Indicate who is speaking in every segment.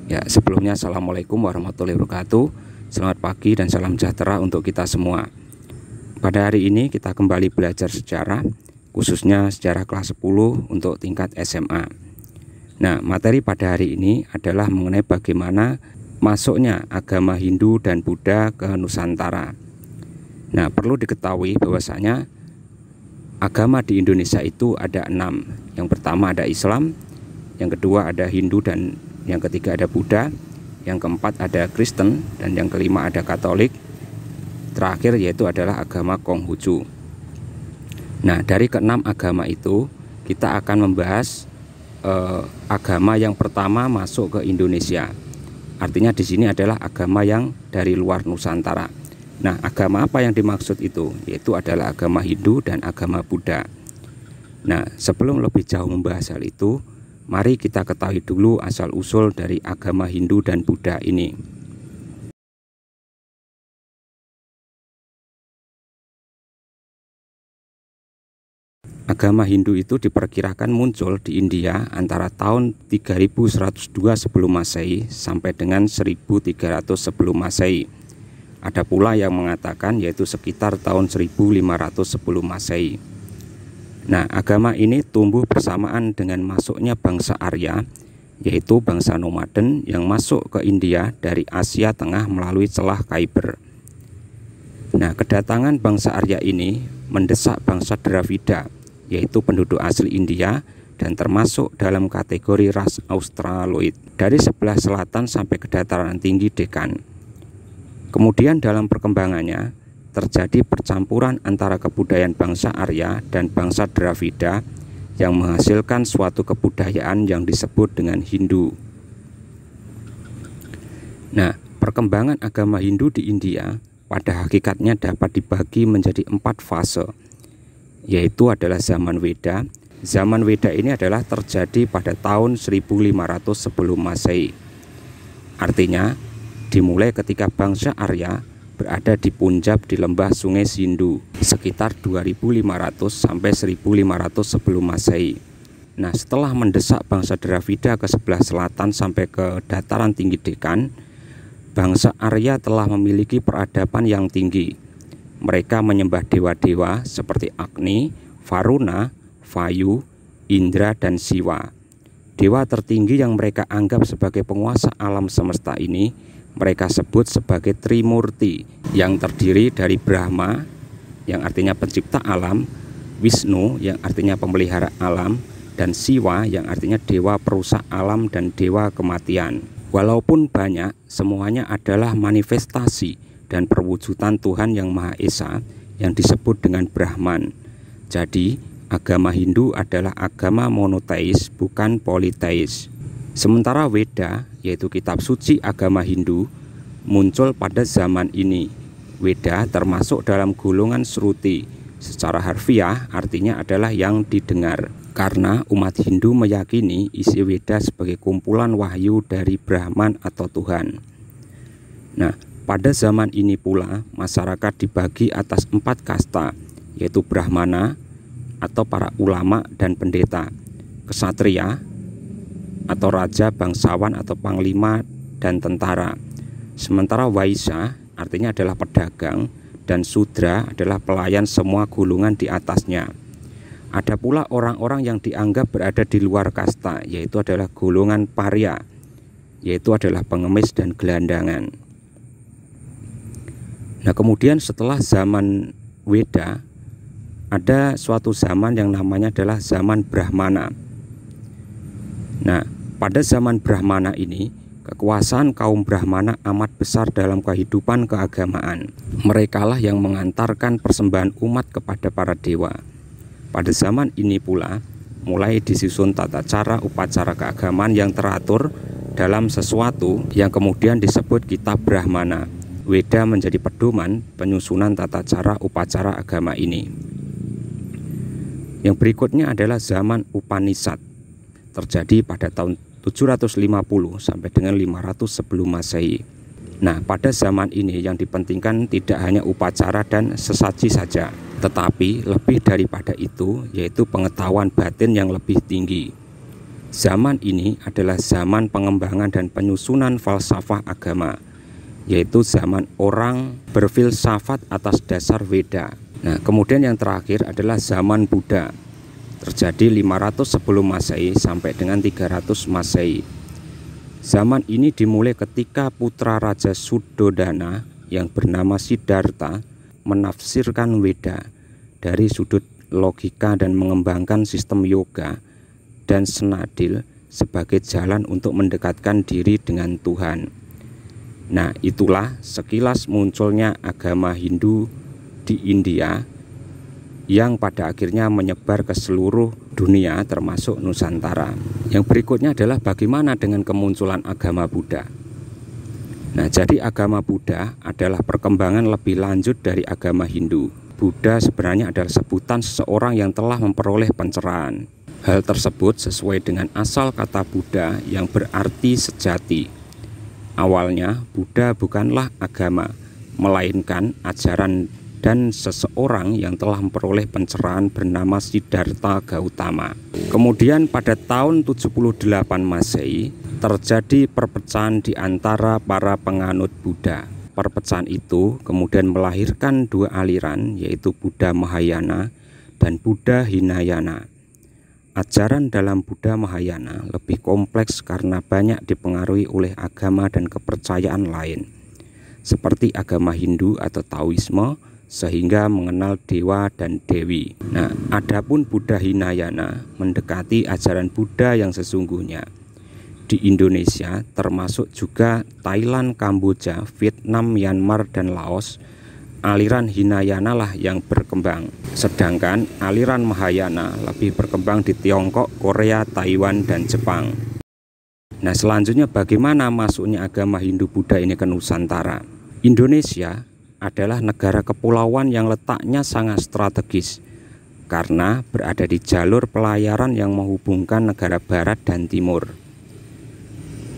Speaker 1: Ya, sebelumnya Assalamualaikum warahmatullahi wabarakatuh. Selamat pagi dan salam sejahtera untuk kita semua. Pada hari ini kita kembali belajar sejarah, khususnya sejarah kelas 10 untuk tingkat SMA. Nah, materi pada hari ini adalah mengenai bagaimana masuknya agama Hindu dan Buddha ke Nusantara. Nah, perlu diketahui bahwasanya agama di Indonesia itu ada 6. Yang pertama ada Islam, yang kedua ada Hindu, dan yang ketiga ada Buddha, yang keempat ada Kristen, dan yang kelima ada Katolik. Terakhir yaitu adalah agama Konghucu. Nah, dari keenam agama itu kita akan membahas agama yang pertama masuk ke Indonesia. Artinya di sini adalah agama yang dari luar Nusantara. Nah, agama apa yang dimaksud itu? Yaitu adalah agama Hindu dan agama Buddha. Nah, sebelum lebih jauh membahas hal itu, mari kita ketahui dulu asal-usul dari agama Hindu dan Buddha ini. Agama Hindu itu diperkirakan muncul di India antara tahun 3102 sebelum Masehi sampai dengan 1300 sebelum Masehi. Ada pula yang mengatakan yaitu sekitar tahun 1500 sebelum Masehi. Nah, agama ini tumbuh bersamaan dengan masuknya bangsa Arya, yaitu bangsa nomaden yang masuk ke India dari Asia Tengah melalui celah Khyber. Nah, kedatangan bangsa Arya ini mendesak bangsa Dravida, yaitu penduduk asli India dan termasuk dalam kategori ras Australoid, dari sebelah selatan sampai ke dataran tinggi Deccan. Kemudian dalam perkembangannya, terjadi percampuran antara kebudayaan bangsa Arya dan bangsa Dravida yang menghasilkan suatu kebudayaan yang disebut dengan Hindu. Nah, perkembangan agama Hindu di India pada hakikatnya dapat dibagi menjadi 4 fase, yaitu adalah zaman Weda. Zaman Weda ini adalah terjadi pada tahun 1500 sebelum Masehi. Artinya, dimulai ketika bangsa Arya berada di Punjab di lembah Sungai Sindhu sekitar 2500 sampai 1500 sebelum Masehi. Nah, setelah mendesak bangsa Dravida ke sebelah selatan sampai ke dataran tinggi Deccan, bangsa Arya telah memiliki peradaban yang tinggi. Mereka menyembah dewa-dewa seperti Agni, Varuna, Vayu, Indra, dan Siwa. Dewa tertinggi yang mereka anggap sebagai penguasa alam semesta ini mereka sebut sebagai Trimurti, yang terdiri dari Brahma, yang artinya pencipta alam, Wisnu, yang artinya pemelihara alam, dan Siwa, yang artinya dewa perusak alam dan dewa kematian. Walaupun banyak, semuanya adalah manifestasi dan perwujudan Tuhan yang Maha Esa yang disebut dengan Brahman. Jadi, agama Hindu adalah agama monoteis, bukan politeis. Sementara Weda, yaitu kitab suci agama Hindu, muncul pada zaman ini. Weda termasuk dalam golongan Shruti. Secara harfiah artinya adalah yang didengar, karena umat Hindu meyakini isi Weda sebagai kumpulan wahyu dari Brahman atau Tuhan. Nah, pada zaman ini pula masyarakat dibagi atas 4 kasta, yaitu Brahmana atau para ulama dan pendeta, Ksatria atau raja, bangsawan atau panglima, dan tentara. Sementara Waisya artinya adalah pedagang, dan Sudra adalah pelayan semua golongan di atasnya. Ada pula orang-orang yang dianggap berada di luar kasta, yaitu adalah golongan Parya, yaitu adalah pengemis dan gelandangan. Nah, kemudian setelah zaman Weda, ada suatu zaman yang namanya adalah zaman Brahmana. Nah, pada zaman Brahmana ini, kekuasaan kaum Brahmana amat besar dalam kehidupan keagamaan. Merekalah yang mengantarkan persembahan umat kepada para dewa. Pada zaman ini pula, mulai disusun tata cara upacara keagamaan yang teratur dalam sesuatu yang kemudian disebut kitab Brahmana. Weda menjadi pedoman penyusunan tata cara upacara agama ini. Yang berikutnya adalah zaman Upanishad, terjadi pada tahun 750 sampai dengan 500 sebelum Masehi. Nah, pada zaman ini yang dipentingkan tidak hanya upacara dan sesaji saja, tetapi lebih daripada itu, yaitu pengetahuan batin yang lebih tinggi. Zaman ini adalah zaman pengembangan dan penyusunan falsafah agama, yaitu zaman orang berfilsafat atas dasar Weda. Nah, kemudian yang terakhir adalah zaman Buddha, terjadi 500 sebelum Masehi sampai dengan 300 Masehi. Zaman ini dimulai ketika putra Raja Suddhodana yang bernama Siddhartha menafsirkan Weda dari sudut logika dan mengembangkan sistem yoga dan senadil sebagai jalan untuk mendekatkan diri dengan Tuhan. Nah, itulah sekilas munculnya agama Hindu di India yang pada akhirnya menyebar ke seluruh dunia termasuk Nusantara. Yang berikutnya adalah bagaimana dengan kemunculan agama Buddha. Nah, jadi agama Buddha adalah perkembangan lebih lanjut dari agama Hindu. Buddha sebenarnya adalah sebutan seseorang yang telah memperoleh pencerahan. Hal tersebut sesuai dengan asal kata Buddha yang berarti sejati. Awalnya Buddha bukanlah agama, melainkan ajaran dan seseorang yang telah memperoleh pencerahan bernama Siddhartha Gautama. Kemudian pada tahun 78 Masehi terjadi perpecahan di antara para penganut Buddha. Perpecahan itu kemudian melahirkan dua aliran, yaitu Buddha Mahayana dan Buddha Hinayana. Ajaran dalam Buddha Mahayana lebih kompleks karena banyak dipengaruhi oleh agama dan kepercayaan lain, seperti agama Hindu atau Taoisme, sehingga mengenal dewa dan dewi. Nah, adapun Buddha Hinayana mendekati ajaran Buddha yang sesungguhnya. Di Indonesia, termasuk juga Thailand, Kamboja, Vietnam, Myanmar, dan Laos, aliran Hinayana lah yang berkembang. Sedangkan aliran Mahayana lebih berkembang di Tiongkok, Korea, Taiwan, dan Jepang. Nah, selanjutnya bagaimana masuknya agama Hindu Buddha ini ke Nusantara? Indonesia adalah negara kepulauan yang letaknya sangat strategis karena berada di jalur pelayaran yang menghubungkan negara barat dan timur.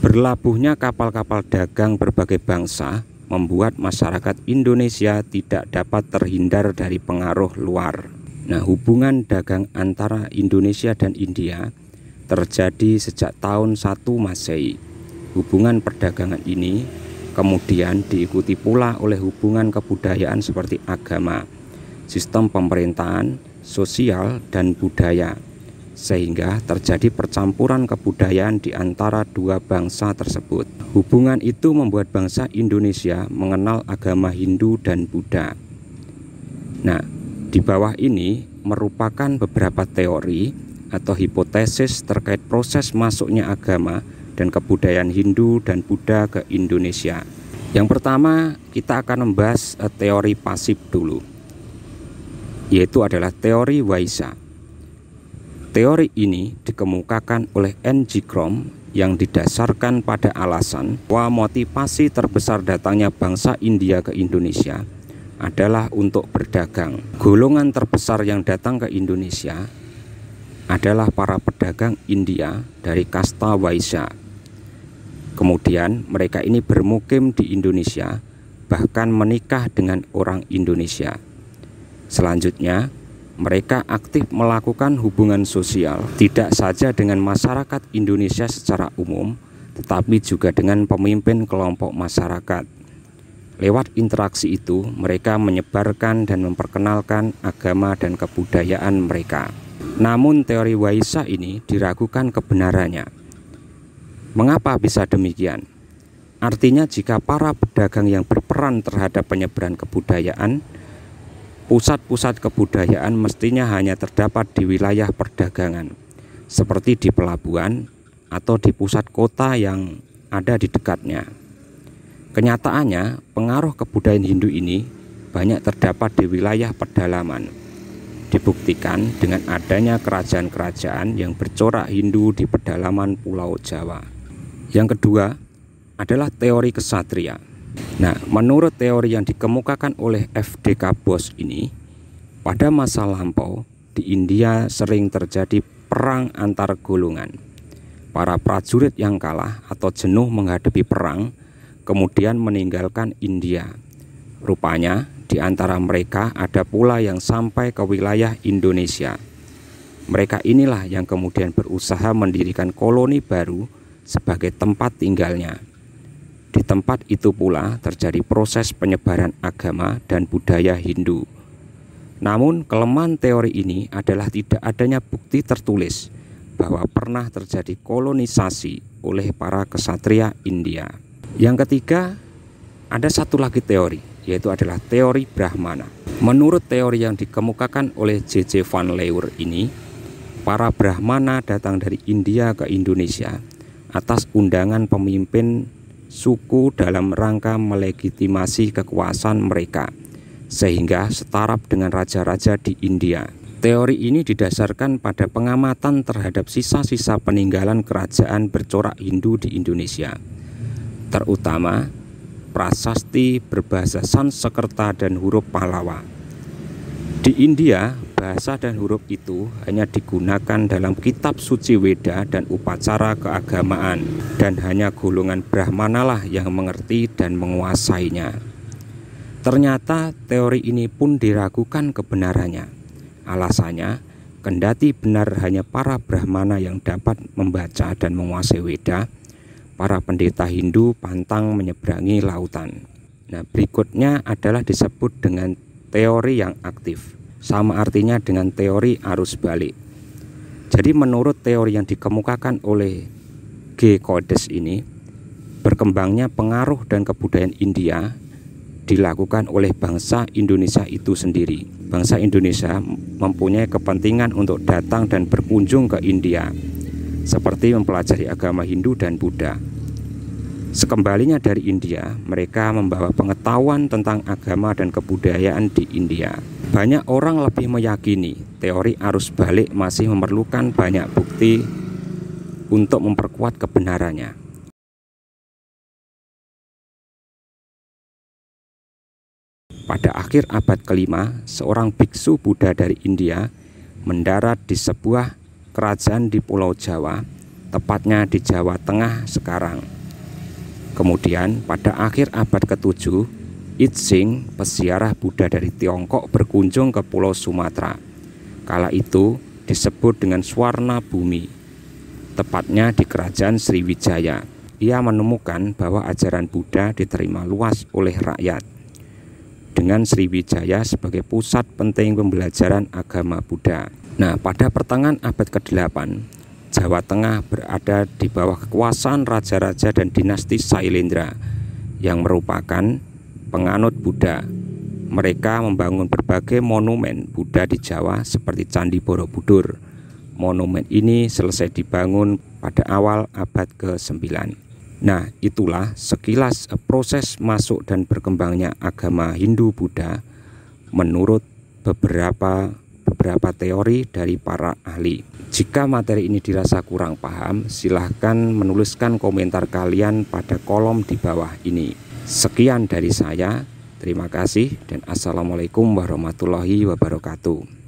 Speaker 1: Berlabuhnya kapal-kapal dagang berbagai bangsa membuat masyarakat Indonesia tidak dapat terhindar dari pengaruh luar. Nah, hubungan dagang antara Indonesia dan India terjadi sejak tahun 1 Masehi. Hubungan perdagangan ini kemudian diikuti pula oleh hubungan kebudayaan seperti agama, sistem pemerintahan, sosial, dan budaya, sehingga terjadi percampuran kebudayaan di antara dua bangsa tersebut. Hubungan itu membuat bangsa Indonesia mengenal agama Hindu dan Buddha. Nah, di bawah ini merupakan beberapa teori atau hipotesis terkait proses masuknya agama dan kebudayaan Hindu dan Buddha ke Indonesia. Yang pertama, kita akan membahas teori pasif dulu, yaitu adalah teori Waisa. Teori ini dikemukakan oleh N.G. Krom yang didasarkan pada alasan bahwa motivasi terbesar datangnya bangsa India ke Indonesia adalah untuk berdagang. Golongan terbesar yang datang ke Indonesia adalah para pedagang India dari kasta Waisya. Kemudian mereka ini bermukim di Indonesia, bahkan menikah dengan orang Indonesia. Selanjutnya, mereka aktif melakukan hubungan sosial, tidak saja dengan masyarakat Indonesia secara umum, tetapi juga dengan pemimpin kelompok masyarakat. Lewat interaksi itu, mereka menyebarkan dan memperkenalkan agama dan kebudayaan mereka. Namun teori Waisa ini diragukan kebenarannya. Mengapa bisa demikian? Artinya jika para pedagang yang berperan terhadap penyebaran kebudayaan, pusat-pusat kebudayaan mestinya hanya terdapat di wilayah perdagangan, seperti di pelabuhan atau di pusat kota yang ada di dekatnya. Kenyataannya, pengaruh kebudayaan Hindu ini banyak terdapat di wilayah pedalaman. Dibuktikan dengan adanya kerajaan-kerajaan yang bercorak Hindu di pedalaman Pulau Jawa. Yang kedua adalah teori kesatria. Nah, menurut teori yang dikemukakan oleh F.D.K. Bose ini, pada masa lampau di India sering terjadi perang antar golongan. Para prajurit yang kalah atau jenuh menghadapi perang kemudian meninggalkan India. Rupanya di antara mereka ada pula yang sampai ke wilayah Indonesia. Mereka inilah yang kemudian berusaha mendirikan koloni baru sebagai tempat tinggalnya. Di tempat itu pula terjadi proses penyebaran agama dan budaya Hindu. Namun kelemahan teori ini adalah tidak adanya bukti tertulis bahwa pernah terjadi kolonisasi oleh para ksatria India. Yang ketiga, ada satu lagi teori, yaitu adalah teori Brahmana. Menurut teori yang dikemukakan oleh J.J. Van Leur ini, para Brahmana datang dari India ke Indonesia atas undangan pemimpin suku dalam rangka melegitimasi kekuasaan mereka, sehingga setaraf dengan raja-raja di India. Teori ini didasarkan pada pengamatan terhadap sisa-sisa peninggalan kerajaan bercorak Hindu di Indonesia, terutama prasasti berbahasa Sanskerta dan huruf Pallawa. Di India, bahasa dan huruf itu hanya digunakan dalam kitab suci Weda dan upacara keagamaan, dan hanya golongan Brahmana lah yang mengerti dan menguasainya. Ternyata teori ini pun diragukan kebenarannya. Alasannya, kendati benar hanya para Brahmana yang dapat membaca dan menguasai Weda, para pendeta Hindu pantang menyeberangi lautan. Nah, berikutnya adalah disebut dengan teori yang aktif. Sama artinya dengan teori arus balik. Jadi menurut teori yang dikemukakan oleh G. Codes ini, berkembangnya pengaruh dan kebudayaan India dilakukan oleh bangsa Indonesia itu sendiri. Bangsa Indonesia mempunyai kepentingan untuk datang dan berkunjung ke India, seperti mempelajari agama Hindu dan Buddha. Sekembalinya dari India, mereka membawa pengetahuan tentang agama dan kebudayaan di India. Banyak orang lebih meyakini teori arus balik masih memerlukan banyak bukti untuk memperkuat kebenarannya. Pada akhir abad ke-5, seorang biksu Buddha dari India mendarat di sebuah kerajaan di Pulau Jawa, tepatnya di Jawa Tengah sekarang. Kemudian pada akhir abad ke-7, Itsing, peziarah Buddha dari Tiongkok, berkunjung ke Pulau Sumatera. Kala itu disebut dengan Swarna Bumi, tepatnya di kerajaan Sriwijaya. Ia menemukan bahwa ajaran Buddha diterima luas oleh rakyat, dengan Sriwijaya sebagai pusat penting pembelajaran agama Buddha. Nah, pada pertengahan abad ke-8, Jawa Tengah berada di bawah kekuasaan raja-raja dan dinasti Sailendra yang merupakan penganut Buddha. Mereka membangun berbagai monumen Buddha di Jawa seperti Candi Borobudur. Monumen ini selesai dibangun pada awal abad ke-9. Nah, itulah sekilas proses masuk dan berkembangnya agama Hindu-Buddha menurut beberapa teori dari para ahli. Jika materi ini dirasa kurang paham, silahkan menuliskan komentar kalian pada kolom di bawah ini. Sekian dari saya, terima kasih dan assalamualaikum warahmatullahi wabarakatuh.